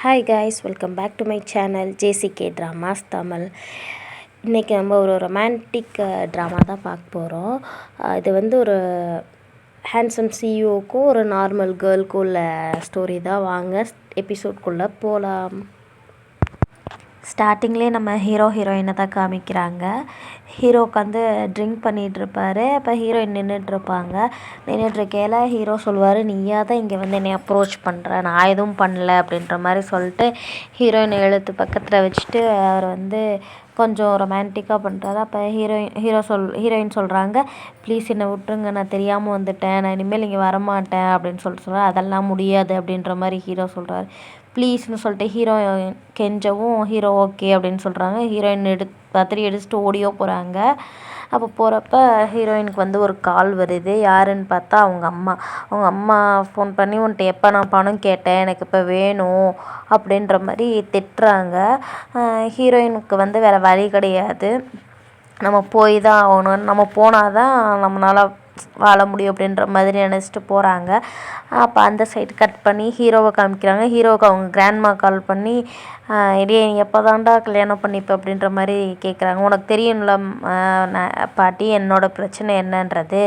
Hi guys, welcome back to my channel JCK dramas Tamil. இன்றைக்கி நம்ம ஒரு ரொமான்டிக் ட்ராமா தான் பார்க்க போகிறோம். இது வந்து ஒரு ஹேண்ட்ஸம் சிஇஓக்கும் ஒரு நார்மல் கேர்ளுக்கும் உள்ள ஸ்டோரி தான். வாங்க எபிசோட்குள்ளே போகலாம். ஸ்டார்டிங்லேயே நம்ம ஹீரோயினை தான் காமிக்கிறாங்க. ஹீரோ உட்காந்து ட்ரிங்க் பண்ணிகிட்ருப்பாரு. அப்போ ஹீரோயின் நின்றுட்டுருக்கையில் ஹீரோ சொல்லுவார், நீயா தான் இங்கே வந்து என்னை அப்ரோச் பண்ணுற, நான் எதுவும் பண்ணல அப்படின்ற மாதிரி சொல்லிட்டு ஹீரோயினை எழுத்து பக்கத்தில் வச்சுட்டு அவர் வந்து கொஞ்சம் ரொமான்டிக்காக பண்ணுறாரு. அப்போ ஹீரோயின் சொல்கிறாங்க, ப்ளீஸ் என்னை விட்டுருங்க, நான் தெரியாமல் வந்துட்டேன், நான் இனிமேல் இங்கே வரமாட்டேன் அப்படின்னு சொல்கிறார். அதெல்லாம் முடியாது அப்படின்ற மாதிரி ஹீரோ சொல்கிறார். ப்ளீஸ்னு சொல்லிட்டு ஹீரோயின் கெஞ்சவும் ஹீரோ ஓகே அப்படின்னு சொல்கிறாங்க. ஹீரோயின் பத்திரி எடுத்துட்டு ஓடியோ போகிறாங்க. அப்போ போகிறப்ப ஹீரோயினுக்கு வந்து ஒரு கால் வருது. யாருன்னு பார்த்தா அவங்க அம்மா ஃபோன் பண்ணி, உன்ட்ட எப்போ நான் பணம் கேட்டேன், எனக்கு இப்போ வேணும் அப்படின்ற மாதிரி திட்டுறாங்க. ஹீரோயினுக்கு வந்து வேறு வழி கிடையாது, நம்ம போய் தான் ஆகணும், நம்ம போனால் தான் நம்மளால் வாழ முடியும் அப்படின்ற மாதிரி நினச்சிட்டு போகிறாங்க. அப்போ அந்த சைடு கட் பண்ணி ஹீரோவை காமிக்கிறாங்க. ஹீரோவுக்கு அவங்க கிராண்ட்மா கால் பண்ணி, இடையே நீ எப்போ தான்டா கல்யாணம் பண்ணிப்ப அப்படின்ற மாதிரி கேட்குறாங்க. உனக்கு தெரியும்ல பாட்டி, என்னோடய பிரச்சனை என்னன்றது,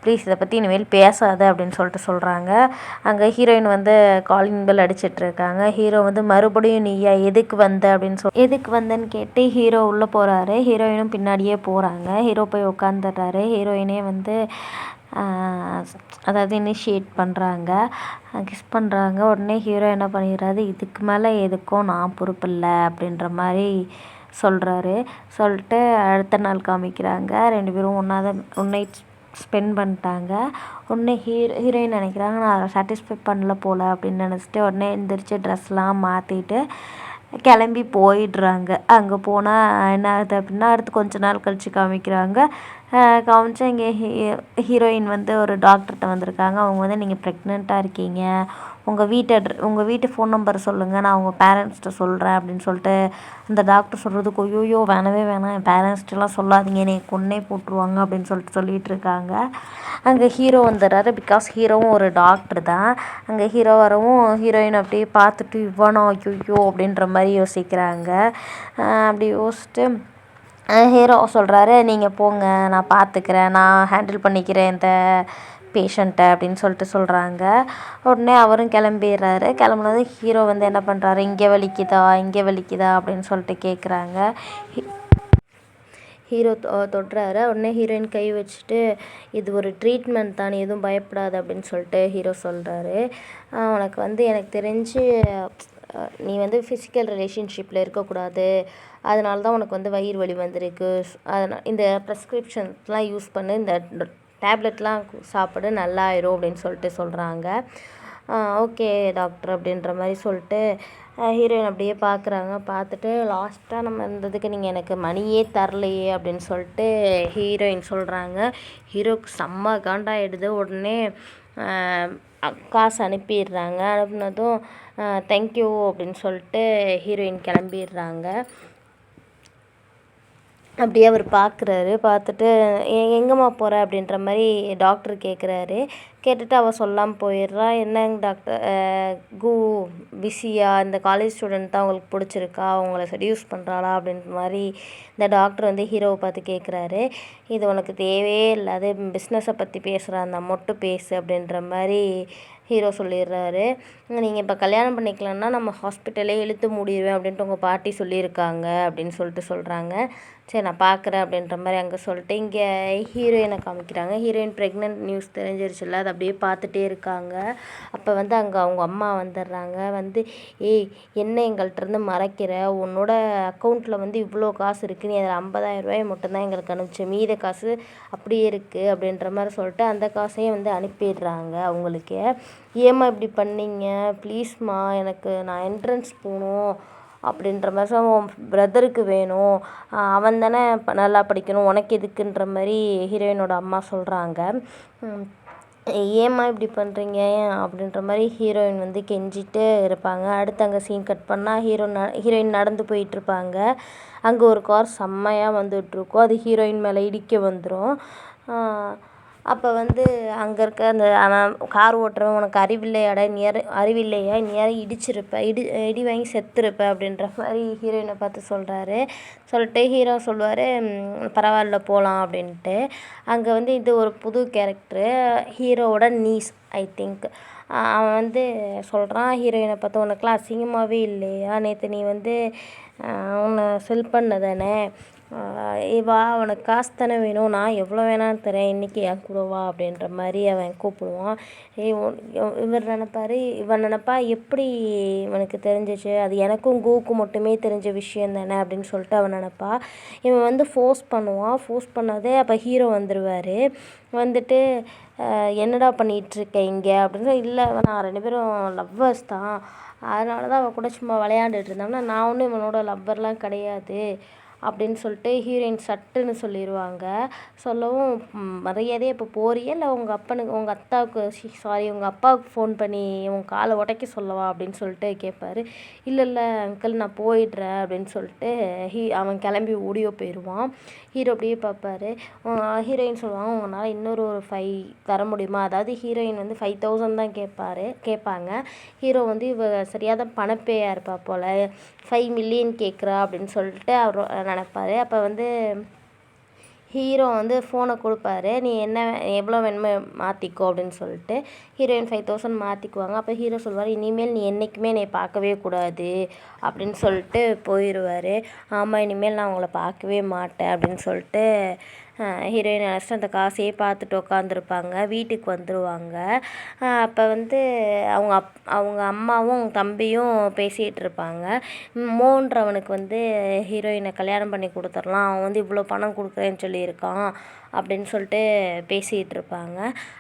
ப்ளீஸ் இதை பற்றி இனிமேல் பேசாத அப்படின்னு சொல்கிறாங்க. அங்கே ஹீரோயின் வந்து காலிங் பெல் அடிச்சிட்ருக்காங்க. ஹீரோ வந்து மறுபடியும் நீயா எதுக்கு வந்த அப்படின்னு எதுக்கு வந்தேன்னு கேட்டு ஹீரோ உள்ளே போகிறாரு. ஹீரோயினும் பின்னாடியே போகிறாங்க. ஹீரோ போய் உட்காந்துடுறாரு. ஹீரோயினே வந்து அதாவது இனிஷியேட் பண்ணுறாங்க, கிஸ் பண்ணுறாங்க. உடனே ஹீரோ என்ன பண்ணிடுறாரு, இதுக்கு மேலே எதுக்கும் நான் பொறுப்பு இல்லை அப்படின்ற மாதிரி சொல்கிறாரு. சொல்லிட்டு அடுத்த நாள் காமிக்கிறாங்க. 2 பேரும் ஒன் நைட் ஸ்பெண்ட் பண்ணிட்டாங்க. உடனே ஹீரோயின் நினைக்கிறாங்க, நான் அதை சாட்டிஸ்ஃபை பண்ணல போல் அப்படின்னு நினச்சிட்டு உடனே எழுந்திரிச்சு ட்ரெஸ்லாம் மாற்றிட்டு கிளம்பி போயிடுறாங்க. அங்கே போனால் என்ன ஆகுது அப்படின்னா, அடுத்து கொஞ்ச நாள் கழித்து காமிச்சா இங்கே ஹீரோயின் வந்து ஒரு டாக்டர்கிட்ட வந்திருக்காங்க. அவங்க வந்து, நீங்கள் ப்ரெக்னெண்ட்டாக இருக்கீங்க, உங்கள் வீட்டு ஃபோன் நம்பர் சொல்லுங்கள், நான் உங்கள் பேரண்ட்ஸ்கிட்ட சொல்கிறேன் அப்படின்னு சொல்லிட்டு அந்த டாக்டர் சொல்கிறதுக்கு, ஐயோ வேணவே வேணாம், என் பேரண்ட்ஸ்கிட்டலாம் சொல்லாதீங்க, என்னை கொன்னே போட்டுருவாங்க அப்படின்னு சொல்லிட்டு இருக்காங்க. அங்கே ஹீரோ வந்துடுறாரு. பிகாஸ் ஹீரோவும் ஒரு டாக்டர் தான். அங்கே ஹீரோ வரவும் ஹீரோயின் அப்படியே பார்த்துட்டு, இவனோ ஐயோ அப்படின்ற மாதிரி யோசிக்கிறாங்க. அப்படி யோசிச்சுட்டு ஹீரோ சொல்கிறாரு, நீங்கள் போங்க, நான் பார்த்துக்கிறேன், நான் ஹேண்டில் பண்ணிக்கிறேன் இந்த பேஷண்ட்டை அப்படின்னு சொல்கிறாங்க. உடனே அவரும் கிளம்பிடுறாரு. கிளம்புனது ஹீரோ வந்து என்ன பண்ணுறாரு, இங்கே வலிக்குதா அப்படின்னு சொல்லிட்டு கேட்குறாங்க. ஹீரோ தொடுறாரு. உடனே ஹீரோயின் கை வச்சுட்டு, இது ஒரு ட்ரீட்மெண்ட் தான், நீ எதுவும் பயப்படாது அப்படின்னு சொல்லிட்டு ஹீரோ சொல்கிறாரு. உனக்கு வந்து எனக்கு தெரிஞ்சு நீ வந்து ஃபிசிக்கல் ரிலேஷன்ஷிப்பில் இருக்கக்கூடாது, அதனால தான் உனக்கு வந்து வயிறு வலி வந்திருக்கு, அதனால் இந்த ப்ரெஸ்கிரிப்ஷன்ஸ்லாம் யூஸ் பண்ணு, இந்த டேப்லெட்லாம் சாப்பிடு, நல்லாயிரும் அப்படின்னு சொல்கிறாங்க. ஓகே டாக்டர் அப்படின்ற மாதிரி சொல்லிட்டு ஹீரோயின் அப்படியே பார்க்குறாங்க. பார்த்துட்டு லாஸ்ட்டாக நம்ம இருந்ததுக்கு நீங்கள் எனக்கு மணியே தரலையே அப்படின்னு சொல்லிட்டு ஹீரோயின் சொல்கிறாங்க. ஹீரோக்கு செம்ம காண்டாயிடுது. உடனே காசு அனுப்பிடுறாங்க. அனுப்புனதும் தேங்க்யூ அப்படின்னு சொல்லிட்டு ஹீரோயின் கிளம்பிடுறாங்க. அப்படியே அவர் பார்க்குறாரு. பார்த்துட்டு எங்கேம்மா போகிற அப்படின்ற மாதிரி டாக்டர் கேட்குறாரு. கேட்டுட்டு அவள் சொல்லாமல் போயிடுறா. என்னங்க டாக்டர், பிஸியா, இந்த காலேஜ் ஸ்டூடெண்ட் தான் உங்களுக்கு பிடிச்சிருக்கா, அவங்கள செடியூஸ் பண்ணுறாளா அப்படின்ற மாதிரி இந்த டாக்டர் வந்து ஹீரோவை பார்த்து கேட்குறாரு. இது உனக்கு தேவையே இல்லை, அது பிஸ்னஸை பற்றி பேசுகிறா, அந்த மட்டும் பேசு அப்படின்ற மாதிரி ஹீரோ சொல்லிடுறாரு. நீங்கள் இப்போ கல்யாணம் பண்ணிக்கலன்னா நம்ம ஹாஸ்பிட்டலே இழுத்து மூடிடுவேன் அப்படின்ட்டு உங்கள் பாட்டி சொல்லியிருக்காங்க அப்படின்னு சொல்கிறாங்க. சரி நான் பார்க்குறேன் அப்படின்ற மாதிரி அங்கே சொல்லிட்டு இங்கே ஹீரோயினை காமிக்கிறாங்க. ஹீரோயின் ப்ரெக்னென்ட் நியூஸ் தெரிஞ்சிருச்சுல்ல, அதை அப்படியே பார்த்துட்டே இருக்காங்க. அப்போ வந்து அங்கே அவங்க அம்மா வந்துடுறாங்க. வந்து, ஏய் என்ன எங்கள்கிட்டருந்து மறைக்கிற, உன்னோட அக்கௌண்ட்டில் வந்து இவ்வளோ காசு இருக்குது, நீ அதில் 50,000 ரூபாய் மட்டும்தான் எங்களுக்கு அனுப்பிச்சு, மீத காசு அப்படியே இருக்குது அப்படின்ற மாதிரி சொல்லிட்டு அந்த காசையும் வந்து அனுப்பிடுறாங்க அவங்களுக்கு. ஏம்மா இப்படி பண்ணீங்க, ப்ளீஸ்மா, நான் என்ட்ரன்ஸ் போகணும் அப்படின்ற மாதிரி உன் பிரதருக்கு வேணும், அவன் தானே நல்லா படிக்கணும், உனக்கு எதுக்குன்ற மாதிரி ஹீரோயினோட அம்மா சொல்கிறாங்க. ஏம்மா இப்படி பண்ணுறீங்க அப்படின்ற மாதிரி ஹீரோயின் வந்து கெஞ்சிட்டு இருப்பாங்க. அடுத்து அங்கே சீன் கட் பண்ணால் ஹீரோயின் நடந்து போயிட்டுருப்பாங்க. அங்கே ஒரு கார் செம்மையாக வந்துட்டுருக்கும். அது ஹீரோயின் மேலே இடிக்க வந்துடும். அப்போ வந்து அங்கே இருக்க அந்த அவன் கார் ஓட்டுறவன் உனக்கு அறிவில்லையாடா அறிவில்லையா நீ யாரை இடிச்சிருப்ப இடி வாங்கி செத்துருப்ப அப்படின்ற மாதிரி ஹீரோயினை பார்த்து சொல்கிறாரு. சொல்லிட்டு ஹீரோ சொல்லுவார் பரவாயில்ல போகலாம் அப்படின்ட்டு. அங்கே வந்து இது ஒரு புது கேரக்டரு ஹீரோவோட நீஸ் ஐ திங்க். அவன் வந்து சொல்கிறான் ஹீரோயினை பார்த்து உனக்குலாம் அசிங்கமாகவே இல்லையா நேற்று நீ வந்து உன்னை செல் பண்ணதானே வா உனக்கு காசு தானே வேணும் நான் எவ்வளோ வேணாலும் தரேன் இன்றைக்கி என் கூட வா அப்படின்ற மாதிரி அவன் கூப்பிடுவான். இவன் நினப்பா எப்படி இவனுக்கு தெரிஞ்சிச்சு அது எனக்கும் கூவுக்கும் மட்டுமே தெரிஞ்ச விஷயம் தானே அப்படின்னு சொல்லிட்டு அவன் நினப்பா. இவன் வந்து ஃபோர்ஸ் பண்ணுவான். ஃபோர்ஸ் பண்ணாதே அப்போ ஹீரோ வந்துடுவார். வந்துட்டு என்னடா பண்ணிகிட்ருக்க இங்கே அப்படின்னு இல்லை நான் 2 பேரும் லவ்வர்ஸ் தான் அதனால தான் அவன் கூட சும்மா விளையாண்டுட்டு இருந்தாங்கன்னா நான் ஒன்றும் இவனோட லவ்வர்லாம் கிடையாது அப்படின்னு சொல்லிட்டு ஹீரோயின் சட்டுன்னு சொல்லிடுவாங்க. சொல்லவும் மரியாதையே இப்போ போறியா இல்லை உங்கள் அப்பாவுக்கு ஃபோன் பண்ணி உங்கள் காலை உடைக்க சொல்லவா அப்படின்னு சொல்லிட்டு கேட்பாரு. இல்லை அங்கிள் நான் போயிடுறேன் அப்படின்னு சொல்லிட்டு அவன் கிளம்பி ஓடியோ போயிடுவான். ஹீரோ அப்படியே பார்ப்பாரு. ஹீரோயின் சொல்லுவாங்க உங்களால் இன்னொரு 5 தர முடியுமா அதாவது ஹீரோயின் வந்து 5000 தான் கேட்பாங்க. ஹீரோ வந்து இவ சரியாக பணப்பேயா இருப்பா போல் 5 மில்லியன் கேட்குறா அப்படின்னு சொல்லிட்டு அவர் நினப்பார். அப்போ வந்து ஹீரோ வந்து ஃபோனை கொடுப்பாரு. நீ எவ்வளோ வேணுமோ மாற்றிக்கோ அப்படின்னு சொல்லிட்டு ஹீரோயின் 5000 மாற்றிக்குவாங்க. அப்போ ஹீரோ சொல்லுவார் இனிமேல் நீ என்றைக்குமே என்னை பார்க்கவே கூடாது அப்படின்னு சொல்லிட்டு போயிடுவார். ஆமாம் இனிமேல் நான் உங்களை பார்க்கவே மாட்டேன் அப்படின்னு சொல்லிட்டு ஹீரோயின் நினச்சிட்டு அந்த காசையே பார்த்துட்டு உட்காந்துருப்பாங்க. வீட்டுக்கு வந்துடுவாங்க. அப்போ வந்து அவங்க அம்மாவும் அவங்க தம்பியும் பேசிகிட்டு இருப்பாங்க. மோன்றவனுக்கு வந்து ஹீரோயினை கல்யாணம் பண்ணி கொடுத்துடலாம் அவன் வந்து இவ்வளோ பணம் கொடுக்குறேன்னு சொல்லியிருக்கான் அப்படின்னு சொல்லிட்டு பேசிகிட்டு இருப்பாங்க.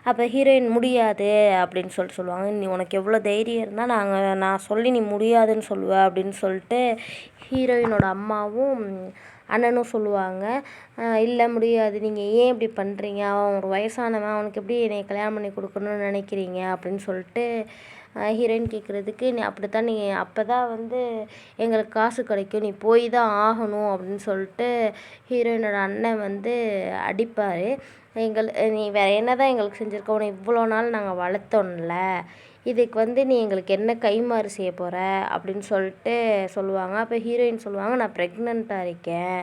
அப்போ ஹீரோயின் முடியாது அப்படின்னு சொல்லுவாங்க. நீ உனக்கு எவ்வளோ தைரியம் இருந்தால் நான் சொல்லி நீ முடியாதுன்னு சொல்லுவ அப்படின்னு சொல்லிட்டு ஹீரோயினோட அம்மாவும் அண்ணனும் சொல்லுவாங்க. இல்லை முடியாது நீங்கள் ஏன் இப்படி பண்ணுறீங்க அவன் ஒரு வயசானவன் அவனுக்கு எப்படி என்னை கல்யாணம் பண்ணி கொடுக்கணும்னு நினைக்கிறீங்க அப்படின்னு சொல்லிட்டு ஹீரோயின் கேட்குறதுக்கு நீ அப்படித்தான் நீ அப்போ தான் வந்து எங்களுக்கு காசு கிடைக்கும் நீ போய் தான் ஆகணும் அப்படின்னு சொல்லிட்டு ஹீரோயினோட அண்ணன் வந்து அடிப்பார். நீ வேறு என்ன தான் எங்களுக்கு செஞ்சுருக்க உன்னை இவ்வளோ நாள் நாங்கள் வளர்த்தோம்ல இதுக்கு வந்து நீ எங்களுக்கு என்ன கைமாறு செய்ய போகிற அப்படின்னு சொல்லிட்டு சொல்லுவாங்க. அப்போ ஹீரோயின் சொல்லுவாங்க நான் ப்ரெக்னெண்ட்டாக இருக்கேன்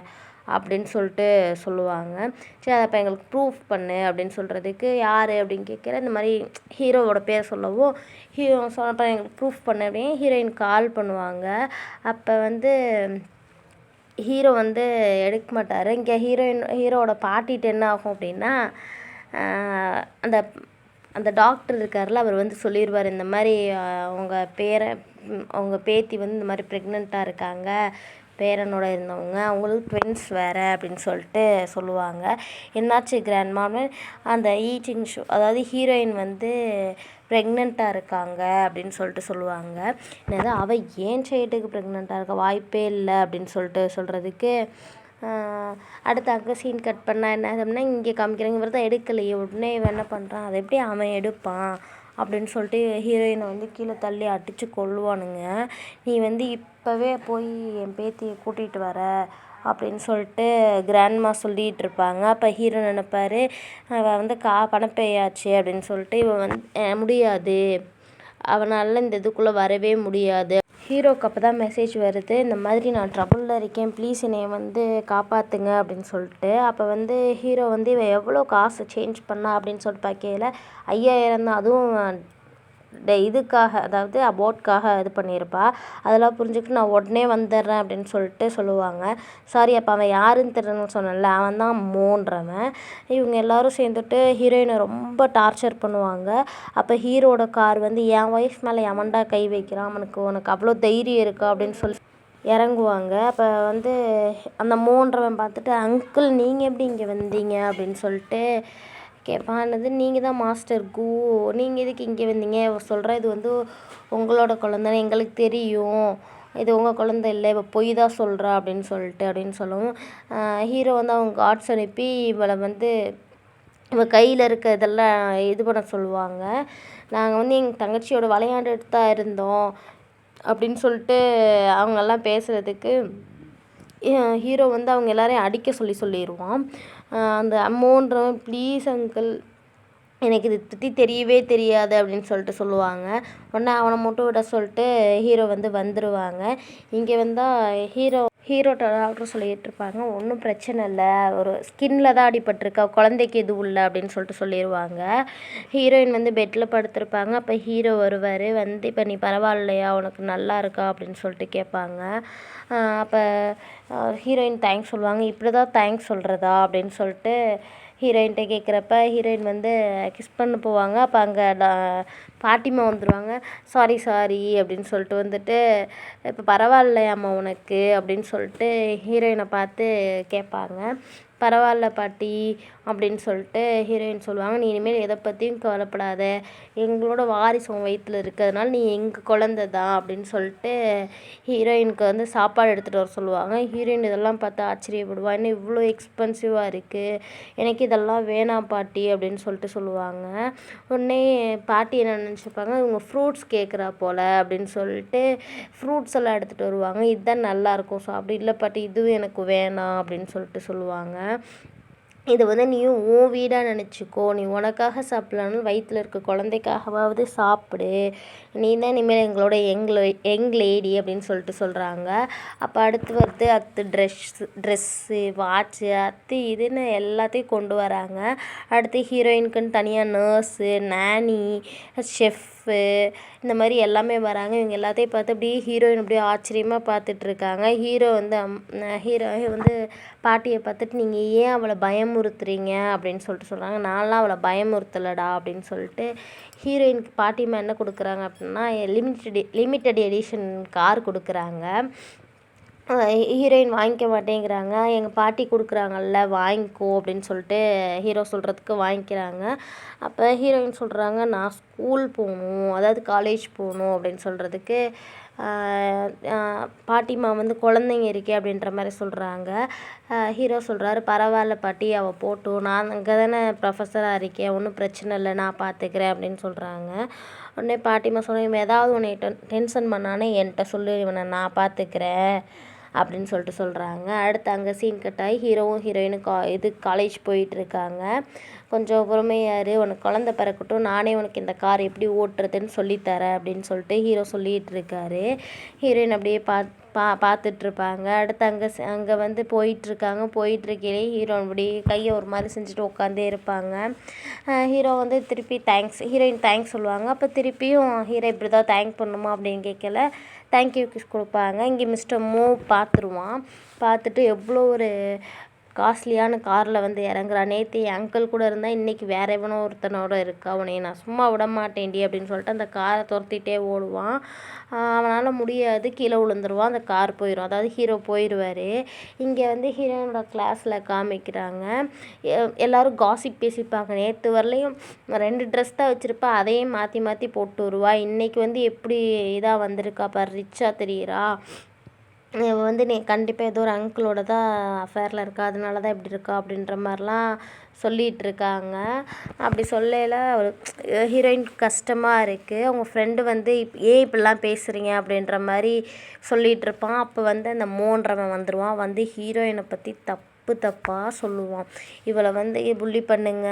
அப்படின்னு சொல்லிட்டு சொல்லுவாங்க. சரி அதை அப்போ எங்களுக்கு ப்ரூஃப் பண்ணு அப்படின்னு சொல்கிறதுக்கு யார் அப்படின்னு கேட்குற இந்த மாதிரி ஹீரோவோட பேர் சொல்லவும் ஹீரோ சொன்னப்போ எங்களுக்கு ப்ரூஃப் பண்ணு அப்படின்னு ஹீரோயின் கால் பண்ணுவாங்க. அப்போ வந்து ஹீரோ வந்து எடுக்க மாட்டார். இங்கே ஹீரோவோட பாட்டிகிட்ட என்ன ஆகும் அப்படின்னா அந்த அந்த டாக்டர் இருக்கார்ல அவர் வந்து சொல்லிடுவார் இந்த மாதிரி அவங்க பேத்தி வந்து இந்த மாதிரி ப்ரெக்னெண்ட்டாக இருக்காங்க பேரனோட இருந்தவங்க அவங்களுக்கு ட்வின்ஸ் வேறு அப்படின்னு சொல்லிட்டு சொல்லுவாங்க. என்னாச்சு கிராண்ட்மான்னு அந்த ஈட்டிங் ஷோ அதாவது ஹீரோயின் வந்து ப்ரெக்னெண்ட்டாக இருக்காங்க அப்படின்னு சொல்லிட்டு சொல்லுவாங்க. என்னது அவள் ஏன் சைடுக்கு ப்ரெக்னெண்ட்டாக இருக்க வாய்ப்பே இல்லை அப்படின்னு சொல்லிட்டு சொல்கிறதுக்கு அடுத்து அங்கே சீன் கட் பண்ணால் என்ன ஆகும்னா இங்கே காமிக்கிறாங்க இவர் தான் எடுக்கலையே உடனே இவன் என்ன பண்ணுறான் அதை எப்படி அவன் எடுப்பான் அப்படின்னு சொல்லிட்டு ஹீரோயினை வந்து கீழே தள்ளி அடித்து கொல்லுவானுங்க. நீ வந்து இப்போவே போய் என் பேத்தியை கூட்டிகிட்டு வர அப்படின்னு சொல்லிட்டு கிராண்ட்மா சொல்லிகிட்டு இருப்பாங்க. அப்போ ஹீரோ நினைப்பார் அவன் வந்து பணப்பேயாச்சு அப்படின்னு சொல்லிட்டு இவன் வந்து முடியாது அவனால் இந்த இதுக்குள்ளே வரவே முடியாது. ஹீரோக்கு அப்போ தான் மெசேஜ் வருது இந்த மாதிரி நான் ட்ரபுளில் இருக்கேன் ப்ளீஸ் என்னை வந்து காப்பாற்றுங்க அப்படின்னு சொல்லிட்டு. அப்போ வந்து ஹீரோ வந்து இவன் எவ்வளோ காசு சேஞ்ச் பண்ணா அப்படின்னு சொல்லிட்டு பார்க்கையில் 5000 தான் அதுவும் இதுக்காக அதாவது அபோர்ட்காக இது பண்ணியிருப்பா. அதெல்லாம் புரிஞ்சுக்கிட்டு நான் உடனே வந்துடுறேன் அப்படின்னு சொல்லிட்டு சொல்லுவாங்க. சாரி அப்போ அவன் யாருன்னு தெரியலன்னு சொன்னேன்ல அவன் தான் மோன்றவன். இவங்க எல்லோரும் சேர்ந்துட்டு ஹீரோயினை ரொம்ப டார்ச்சர் பண்ணுவாங்க. அப்போ ஹீரோட கார் வந்து என் ஒய்ஃப் மேலே எவன்டா கை வைக்கிறான் உனக்கு அவ்வளோ தைரியம் இருக்கா அப்படின்னு சொல்லி இறங்குவாங்க. அப்போ வந்து அந்த மோன்றவன் பார்த்துட்டு அங்கிள் நீங்கள் எப்படி இங்கே வந்தீங்க அப்படின்னு சொல்லிட்டு கேட்பான். என்னது நீங்கள் தான் மாஸ்டர் கு நீங்கள் எதுக்கு இங்கே வந்தீங்க சொல்கிறேன் இது வந்து உங்களோட குழந்தைன்னு எங்களுக்கு தெரியும் இது உங்கள் குழந்தை இல்லை இவள் பொய் தான் சொல்கிறா அப்படின்னு சொல்லவும் ஹீரோ வந்து அவங்க கார்ட்ஸ் அனுப்பி இவளை வந்து இவள் கையில் இருக்க இதெல்லாம் இது பண்ண சொல்லுவாங்க. நாங்கள் வந்து எங்கள் தங்கச்சியோட விளையாண்டுட்டு தான் இருந்தோம் அப்படின்னு சொல்லிட்டு அவங்கெல்லாம் பேசுகிறதுக்கு ஹீரோ வந்து அவங்க எல்லாரையும் அடிக்க சொல்லிடுவான். அந்த அம்மோன்றவன் ப்ளீஸ் அங்கிள் எனக்கு இது பற்றி தெரியவே தெரியாது அப்படின்னு சொல்லிட்டு சொல்லுவாங்க. உடனே அவனை மட்டும் விட சொல்லிட்டு ஹீரோ வந்துடுவாங்க. இங்கே வந்தால் ஹீரோட்ட டாக்டர் சொல்லிகிட்டு இருப்பாங்க, ஒன்றும் பிரச்சனை இல்லை, ஒரு ஸ்கின்னில் தான் அடிபட்டிருக்கா, குழந்தைக்கு எதுவும் இல்லை அப்படின்னு சொல்லிட்டு சொல்லிடுவாங்க. ஹீரோயின் பெட்டில் படுத்திருப்பாங்க. அப்போ ஹீரோ வருவார். இப்போ நீ பரவாயில்லையா, உனக்கு நல்லா இருக்கா அப்படின்னு சொல்லிட்டு கேட்பாங்க. அப்போ ஹீரோயின் தேங்க்ஸ் சொல்லுவாங்க. இப்படி தான் தேங்க்ஸ் சொல்கிறதா அப்படின்னு சொல்லிட்டு ஹீரோயின்கிட்ட கேட்குறப்ப ஹீரோயின் கிஸ் பண்ண போவாங்க. அப்போ அங்கே பாட்டிமா வந்துடுவாங்க. சாரி அப்படின்னு சொல்லிட்டு இப்போ பரவாயில்லையாம்மா உனக்கு அப்படின்னு சொல்லிட்டு ஹீரோயினை பார்த்து கேட்பாங்க. பரவாயில்ல பாட்டி அப்படின்னு சொல்லிட்டு ஹீரோயின் சொல்லுவாங்க. நீ இனிமேல் எதை பற்றியும் கவலைப்படாத, எங்களோட வாரிசு உன் வயிற்றில் இருக்கிறதுனால நீ எங்கள் குழந்தை தான் அப்படின்னு சொல்லிட்டு ஹீரோயினுக்கு சாப்பாடு எடுத்துகிட்டு வர சொல்லுவாங்க. ஹீரோயின் இதெல்லாம் பார்த்து ஆச்சரியப்படுவா, இன்னும் இவ்வளோ எக்ஸ்பென்சிவாக இருக்குது, எனக்கு இதெல்லாம் வேணாம் பாட்டி அப்படின்னு சொல்லிட்டு சொல்லுவாங்க. உடனே பாட்டி என்ன நினச்சிப்பாங்க, இவங்க ஃப்ரூட்ஸ் கேட்குறா போல் அப்படின்னு சொல்லிட்டு ஃப்ரூட்ஸ் எல்லாம் எடுத்துகிட்டு வருவாங்க. இதுதான் நல்லாயிருக்கும், ஸோ அப்படி இல்லை பாட்டி இதுவும் எனக்கு வேணாம் அப்படின்னு சொல்லிட்டு சொல்லுவாங்க. இது நீயும் உன் வீடாக நினச்சிக்கோ, நீ உனக்காக சாப்பிட்லான்னு வயிற்றில் இருக்க குழந்தைக்காகவாவது சாப்பிடு, நீ தான் இனிமேல் எங்களோட யங் லேடி அப்படின்னு சொல்லிட்டு சொல்கிறாங்க. அப்போ அடுத்து ட்ரெஸ்ஸு வாட்ச்சு இதுன்னு எல்லாத்தையும் கொண்டு வராங்க. அடுத்து ஹீரோயினுக்குன்னு தனியாக நர்ஸு, நானி, ஷெஃப்பு இந்த மாதிரி எல்லாமே வராங்க. இவங்க எல்லாத்தையும் பார்த்து அப்படியே ஹீரோயின் அப்படியே ஆச்சரியமாக பார்த்துட்ருக்காங்க. ஹீரோ பாட்டியை பார்த்துட்டு, நீங்கள் ஏன் அவளை பயமுறுத்துறீங்க அப்படின்னு சொல்லிட்டு சொல்கிறாங்க. நான்லாம் அவளை பயமுறுத்தலடா அப்படின்னு சொல்லிட்டு ஹீரோயினுக்கு பாட்டிமா என்ன கொடுக்குறாங்க அப்படின்னா, லிமிட்டட் எடிஷன் கார் கொடுக்குறாங்க. ஹீரோயின் வாங்கிக்க மாட்டேங்கிறாங்க. எங்கள் பாட்டி கொடுக்குறாங்கல்ல வாங்கிக்கோ அப்படின்னு சொல்லிட்டு ஹீரோ சொல்கிறதுக்கு வாங்கிக்கிறாங்க. அப்போ ஹீரோயின் சொல்கிறாங்க, நான் ஸ்கூல் போகணும், அதாவது காலேஜ் போகணும் அப்படின்னு சொல்கிறதுக்கு பாட்டிமா குழந்தைங்க இருக்கே அப்படின்ற மாதிரி சொல்கிறாங்க. ஹீரோ சொல்கிறாரு, பரவாயில்ல பாட்டி அவள் போட்டும், நான் அங்கே தானே ப்ரொஃபஸராக இருக்கேன், ஒன்றும் பிரச்சனை இல்லை, நான் பார்த்துக்கிறேன் அப்படின்னு சொல்கிறாங்க. உடனே பாட்டிமா சொல்ல, இவன் ஏதாவது உன்னை டென்ஷன் பண்ணானே என்கிட்ட சொல்லு, இவனை நான் பார்த்துக்கிறேன் அப்படின்னு சொல்லிட்டு சொல்கிறாங்க. அடுத்து அங்கே சீன் கட் ஆகி ஹீரோவும் ஹீரோயினும் காலேஜ் போயிட்டுருக்காங்க. கொஞ்சம் பொறுமையாரு, உனக்கு குழந்தை பிறக்கட்டும், நானே உனக்கு இந்த கார் எப்படி ஓட்டுறதுன்னு சொல்லித்தரேன் அப்படின்னு சொல்லிட்டு ஹீரோ சொல்லிகிட்டு இருக்காரு. ஹீரோயின் அப்படியே பார்த்துட்ருப்பாங்க. அடுத்து அங்கே போயிட்டுருக்கையிலே ஹீரோ அப்படி கையை ஒரு மாதிரி செஞ்சுட்டு உட்காந்தே இருப்பாங்க. ஹீரோ ஹீரோயின் தேங்க்ஸ் சொல்லுவாங்க. அப்போ திருப்பியும் ஹீரோ இப்படி தான் தேங்க் பண்ணணுமா அப்படின்னு கேட்கல, தேங்க்யூ கிஸ் கொடுப்பாங்க. இங்கே மிஸ்டர் மோ பார்த்துட்டு எவ்வளோ ஒரு காஸ்ட்லியான காரில் இறங்குறா, நேற்று என் அங்கிள் கூட இருந்தால் இன்றைக்கி வேற எவனோ ஒருத்தனோட இருக்கா, உன்னை நான் சும்மா விட மாட்டேன்டி அப்படின்னு சொல்லிட்டு அந்த காரை துரத்திட்டே ஓடுவான். அவனால் முடியாது, கீழே விழுந்துருவான், அந்த கார் போயிடும், அதாவது ஹீரோ போயிடுவார். இங்கே ஹீரோனோட கிளாஸில் காமிக்கிறாங்க. எல்லோரும் காசிப் பேசிப்பாங்க. நேற்று வரலையும் 2 ட்ரெஸ் தான் வச்சுருப்பா, அதையும் மாற்றி மாற்றி போட்டு வருவா, இன்றைக்கி எப்படி இதாக வந்திருக்கா பார், ரிச்சாக தெரியுறா, நீ கண்டிப்பாக ஏதோ ஒரு அங்கிளோட தான் அஃபேரில் இருக்கா, அதனால தான் இப்படி இருக்கா அப்படின்ற மாதிரிலாம் சொல்லிகிட்டு இருக்காங்க. அப்படி சொல்லையில் ஒரு ஹீரோயினுக்கு கஷ்டமாக இருக்குது. அவங்க ஃப்ரெண்டு ஏன் இப்படிலாம் பேசுகிறீங்க அப்படின்ற மாதிரி சொல்லிகிட்டு இருப்பான். அப்போ அந்த மோன்றவன் வந்துடுவான். ஹீரோயினை பற்றி தப்பாக சொல்லுவான். இவளை புள்ளி பண்ணுங்க,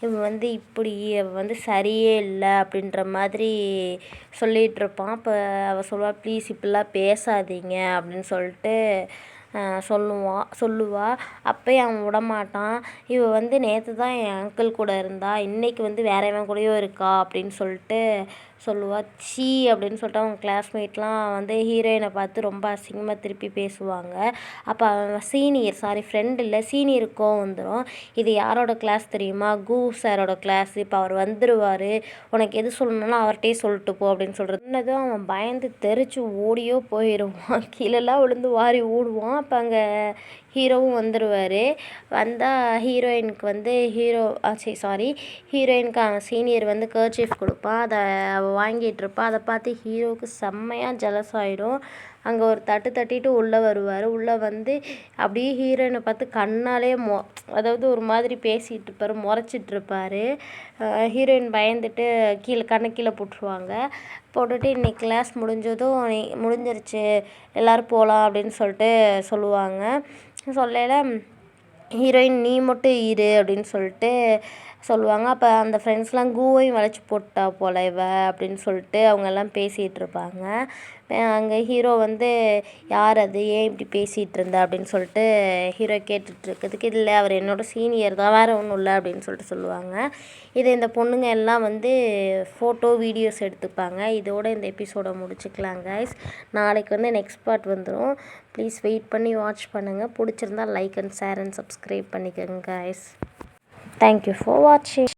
இவன் இப்படி சரியே இல்லை அப்படின்ற மாதிரி சொல்லிகிட்ருப்பான். அப்போ அவள் சொல்லுவாள், ப்ளீஸ் இப்படிலாம் பேசாதீங்க அப்படின்னு சொல்லிட்டு சொல்லுவா. அப்போயும் அவன் விடமாட்டான். இவள் நேற்று தான் என் அங்கிள் கூட இருந்தா, இன்றைக்கி வேறவன் கூடயும் இருக்கா அப்படின்னு சொல்லிட்டு சொல்லுவாள். சீ அப்படின்னு சொல்லிட்டு அவங்க கிளாஸ்மேட்லாம் ஹீரோயினை பார்த்து ரொம்ப அசிங்கமாக திருப்பி பேசுவாங்க. அப்போ அவன் ஃப்ரெண்ட் இல்லை, சீனியருக்கும் வந்துடும். இது யாரோட கிளாஸ் தெரியுமா, கு சாரோட கிளாஸ், இப்போ அவர் வந்துடுவார், உனக்கு எது சொல்லணும்னா அவர்கிட்டே சொல்லிட்டு போ அப்படின்னு சொல்கிறது. இன்னதும் அவன் பயந்து தெரிச்சு ஓடியோ போயிடுவான், கீழெல்லாம் விழுந்து வாரி ஓடுவான். அப்போ அங்கே ஹீரோவும் வந்துடுவார். வந்தால் ஹீரோயினுக்கு ஹீரோயினுக்கு அவன் சீனியர் கர்ச்சீஃப் கொடுப்பான். அதை அவள் வாங்கிட்டுருப்பாள். அதை பார்த்து ஹீரோவுக்கு செம்மையாக ஜெலஸ் ஆகிடும். அங்கே ஒரு தட்டிட்டு உள்ளே வருவார். உள்ளே அப்படியே ஹீரோயினை பார்த்து கண்ணாலே அதாவது ஒரு மாதிரி பேசிகிட்டு இருப்பார், முறைச்சிட்ருப்பார். ஹீரோயின் பயந்துட்டு கண்ணை கீழே போட்டுருவாங்க. போட்டுட்டு இன்றைக்கி கிளாஸ் முடிஞ்சிருச்சு, எல்லோரும் போகலாம் அப்படின்னு சொல்லிட்டு சொல்லுவாங்க. சொல்லையில் ஹீரோயின் நீ மட்டும் இரு அப்படின்னு சொல்லிட்டு சொல்லுவாங்க. அப்போ அந்த ஃப்ரெண்ட்ஸ்லாம் கூவையும் வளைச்சி போட்டா போல இவ அப்படின்னு சொல்லிட்டு அவங்கெல்லாம் பேசிகிட்டு இருப்பாங்க. அங்கே ஹீரோ வந்து யார் அது, ஏன் இப்படி பேசிகிட்டு இருந்த அப்படின்னு சொல்லிட்டு ஹீரோ கேட்டுட்ருக்கிறதுக்கு, இல்லை அவர் என்னோடய சீனியர் தான், வேறு ஒன்றும் இல்லை அப்படின்னு சொல்லிட்டு சொல்லுவாங்க. இதை இந்த பொண்ணுங்க எல்லாம் வந்து ஃபோட்டோ வீடியோஸ் எடுத்துப்பாங்க. இதோட இந்த எபிசோடை முடிச்சுக்கலாம் கைஸ். நாளைக்கு வந்து நெக்ஸ்ட் பார்ட் வந்துடும். ப்ளீஸ் வெயிட் பண்ணி வாட்ச் பண்ணுங்கள். பிடிச்சிருந்தா like and share and subscribe பண்ணிக்கோங்க கைஸ். தேங்க்யூ ஃபார் வாட்சிங்.